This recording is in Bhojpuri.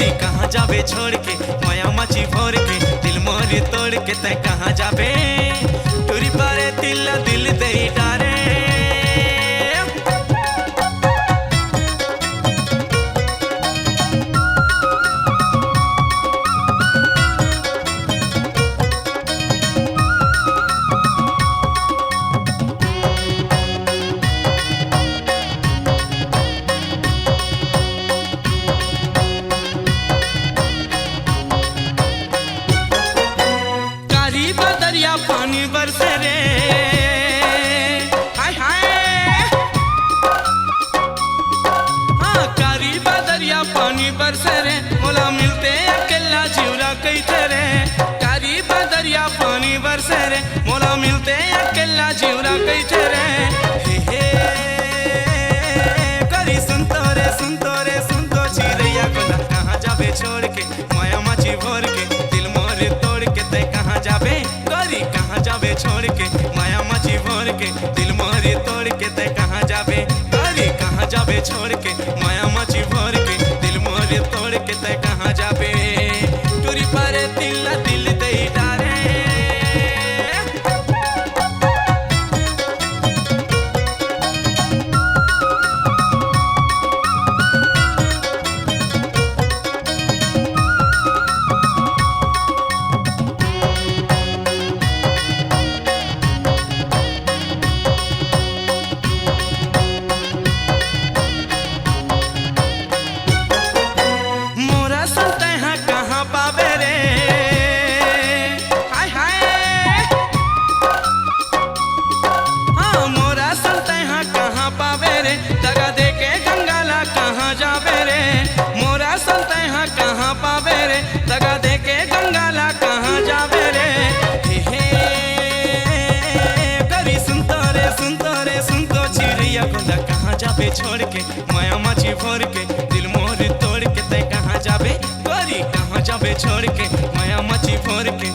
गोरी कहाँ जाबे छोड़ के माया मची भोर के दिल मोर तोड़ के तय कहाँ जाबे टूरी पारे दिल दे डारे दरिया पानी बरसे रे हाय हाय हाँ कारी दरिया पानी बरसे रे मोला मिलते अकेला जीवरा कई रे कारी दरिया पानी बरसे रे मोला मिलते अकेला जीवरा कई रे हे करी सुनतो सुनतो चिड़ैया कोला कहाँ जाबे छोड़ के माया मची भोर के दिल मोर तोड़ के तय कहाँ जाबे कहाँ जाबे छोड़ के माया मची भोर के दिल मोरी तोड़ के तय कहाँ जाबे अरे कहाँ जाबे छोड़ के माया मची भोर के दिल मोरी तोड़ के तय कहाँ जाबे टूरी पारे दिल दे डारे कहाँ पावे रे दगा दे के गंगाला कहाँ जावे रे हे करी सुनतो चिड़ैया कोला कहाँ जाबे छोड़ के माया मची भोर के दिल मोर तोड़ के तय कहाँ जाबे गोरी कहाँ जाबे छोड़ के माया मची भोर के